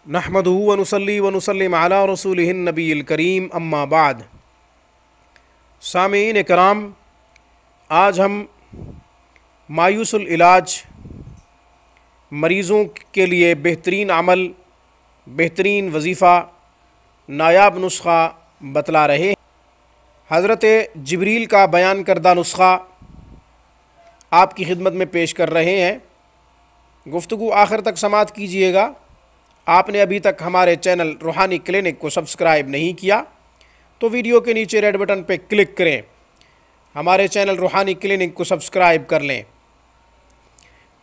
نحمدہ ونصلی ونسلم علی رسولہ النبی الکریم اما بعد۔ سامعین کرام، آج ہم مایوس العلاج مریضوں کے لیے بہترین عمل، بہترین وظیفہ، نایاب نسخہ بتلا رہے ہیں۔ حضرت جبریل کا بیان کردہ نسخہ آپ کی خدمت میں پیش کر رہے ہیں۔ گفتگو آخر تک سماعت کیجئے گا۔ آپ نے ابھی تک ہمارے چینل روحانی کلینک کو سبسکرائب نہیں کیا تو ویڈیو کے نیچے ریڈ بٹن پہ کلک کریں، ہمارے چینل روحانی کلینک کو سبسکرائب کر لیں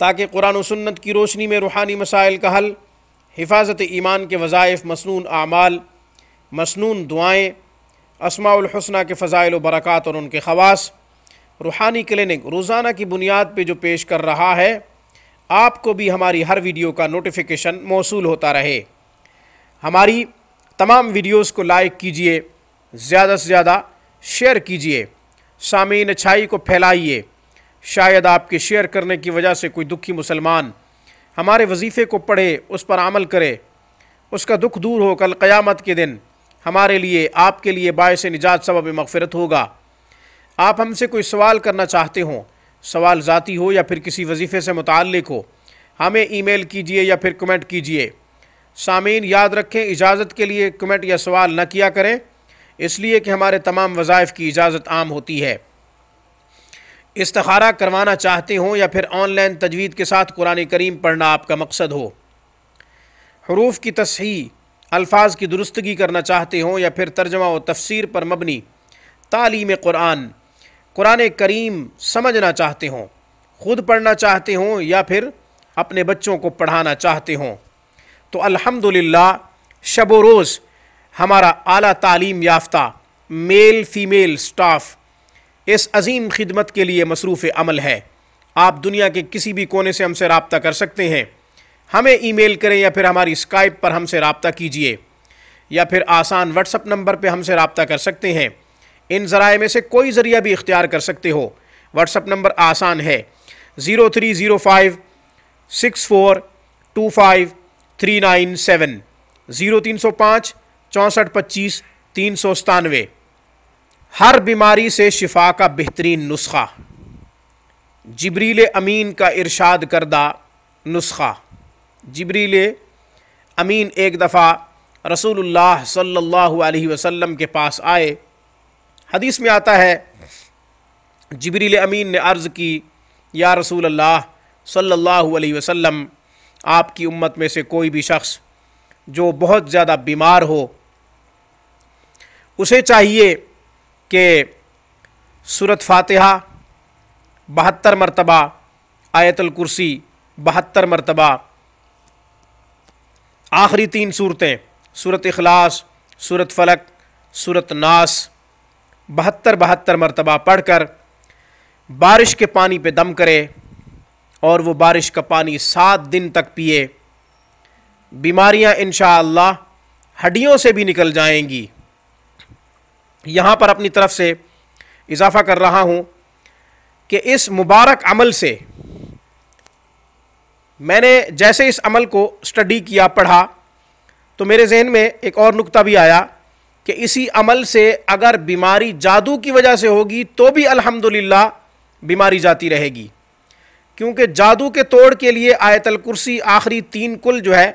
تاکہ قرآن و سنت کی روشنی میں روحانی مسائل کا حل، حفاظت ایمان کے وظائف، مسنون اعمال، مسنون دعائیں، اسماء الحسنہ کے فضائل و برکات اور ان کے خواص، روحانی کلینک روزانہ کی بنیاد پہ جو پیش کر رہا ہے، آپ کو بھی ہماری ہر ویڈیو کا نوٹیفیکیشن موصول ہوتا رہے۔ ہماری تمام ویڈیوز کو لائک کیجئے، زیادہ سے زیادہ شیئر کیجئے، سامعین اچھائی کو پھیلائیے۔ شاید آپ کے شیئر کرنے کی وجہ سے کوئی دکھی مسلمان ہمارے وظیفے کو پڑھے، اس پر عمل کرے، اس کا دکھ دور ہو، کل قیامت کے دن ہمارے لیے، آپ کے لیے باعث نجات، سبب مغفرت ہوگا۔ آپ ہم سے کوئی سوال کرنا چاہتے ہوں، سوال ذاتی ہو یا پھر کسی وظیفے سے متعلق ہو، ہمیں ای میل کیجئے یا پھر کمنٹ کیجئے۔ سامعین یاد رکھیں، اجازت کے لیے کمنٹ یا سوال نہ کیا کریں، اس لیے کہ ہمارے تمام وظائف کی اجازت عام ہوتی ہے۔ استخارہ کروانا چاہتے ہوں یا پھر آن لائن تجوید کے ساتھ قرآن کریم پڑھنا آپ کا مقصد ہو، حروف کی تصحیح، الفاظ کی درستگی کرنا چاہتے ہوں یا پھر ترجمہ و تفسیر پر مبنی تعلیم قرآن کریم سمجھنا چاہتے ہوں، خود پڑھنا چاہتے ہوں یا پھر اپنے بچوں کو پڑھانا چاہتے ہوں، تو الحمدللہ شب و روز ہمارا اعلیٰ تعلیم یافتہ میل فیمیل سٹاف اس عظیم خدمت کے لیے مصروف عمل ہے۔ آپ دنیا کے کسی بھی کونے سے ہم سے رابطہ کر سکتے ہیں، ہمیں ای میل کریں یا پھر ہماری اسکائپ پر ہم سے رابطہ کیجئے یا پھر آسان واٹس اپ نمبر پہ ہم سے رابطہ کر سکتے ہیں۔ ان ذرائع میں سے کوئی ذریعہ بھی اختیار کر سکتے ہو۔ واٹس اپ نمبر آسان ہے 0305 6425 397 0305 6425 397۔ ہر بیماری سے شفا کا بہترین نسخہ، جبریل امین کا ارشاد کردہ نسخہ۔ جبریل امین ایک دفعہ رسول اللہ صلی اللہ علیہ وسلم کے پاس آئے۔ حدیث میں آتا ہے، جبریل امین نے عرض کی، یا رسول اللہ صلی اللہ علیہ وسلم، آپ کی امت میں سے کوئی بھی شخص جو بہت زیادہ بیمار ہو، اسے چاہیے کہ سورۃ فاتحہ 72 مرتبہ، آیت الکرسی 72 مرتبہ، آخری 3 سورتیں سورۃ اخلاص، سورۃ فلق، سورۃ ناس 72 مرتبہ پڑھ کر بارش کے پانی پہ دم کرے اور وہ بارش کا پانی 7 دن تک پیے۔ بیماریاں انشاءاللہ ہڈیوں سے بھی نکل جائیں گی۔ یہاں پر اپنی طرف سے اضافہ کر رہا ہوں کہ اس مبارک عمل سے میں نے جیسے اس عمل کو اسٹڈی کیا، پڑھا، تو میرے ذہن میں ایک اور نکتہ بھی آیا کہ اسی عمل سے اگر بیماری جادو کی وجہ سے ہوگی تو بھی الحمدللہ بیماری جاتی رہے گی، کیونکہ جادو کے توڑ کے لیے آیت الکرسی آخری 3 کل جو ہے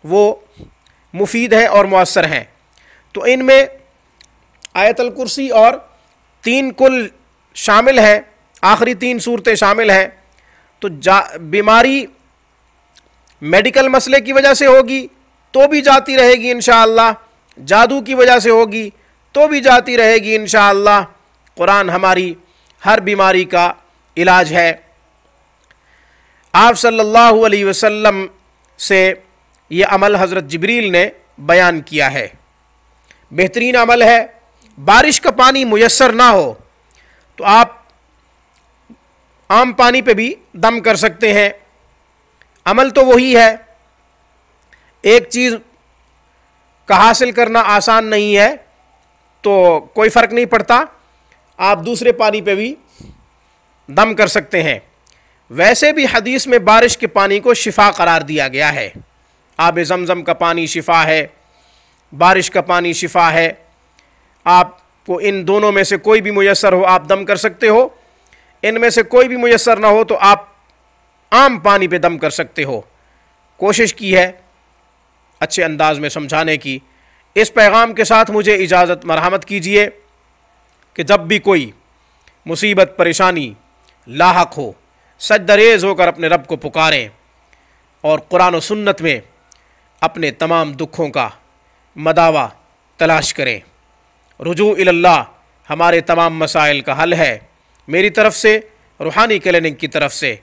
وہ مفید ہیں اور مؤثر ہیں۔ تو ان میں آیت الکرسی اور 3 کل شامل ہیں، آخری 3 صورتیں شامل ہیں۔ تو بیماری میڈیکل مسئلے کی وجہ سے ہوگی تو بھی جاتی رہے گی انشاءاللہ، جادو کی وجہ سے ہوگی تو بھی جاتی رہے گی انشاءاللہ۔ قرآن ہماری ہر بیماری کا علاج ہے۔ آپ صلی اللہ علیہ وسلم سے یہ عمل حضرت جبریل نے بیان کیا ہے، بہترین عمل ہے۔ بارش کا پانی میسر نہ ہو تو آپ عام پانی پہ بھی دم کر سکتے ہیں، عمل تو وہی ہے۔ ایک چیز کا حاصل کرنا آسان نہیں ہے تو کوئی فرق نہیں پڑتا، آپ دوسرے پانی پہ بھی دم کر سکتے ہیں۔ ویسے بھی حدیث میں بارش کے پانی کو شفا قرار دیا گیا ہے۔ آب زمزم کا پانی شفا ہے، بارش کا پانی شفا ہے۔ آپ کو ان دونوں میں سے کوئی بھی میسر ہو آپ دم کر سکتے ہو، ان میں سے کوئی بھی میسر نہ ہو تو آپ عام پانی پہ دم کر سکتے ہو۔ کوشش کی ہے اچھے انداز میں سمجھانے کی۔ اس پیغام کے ساتھ مجھے اجازت مرحمت کیجیے کہ جب بھی کوئی مصیبت پریشانی لاحق ہو، سجدہ ہو کر اپنے رب کو پکاریں اور قرآن و سنت میں اپنے تمام دکھوں کا مداوع تلاش کریں۔ رجوع اللہ ہمارے تمام مسائل کا حل ہے۔ میری طرف سے، روحانی کلینک کی طرف سے،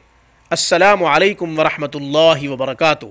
السلام علیکم ورحمۃ اللہ وبرکاتہ۔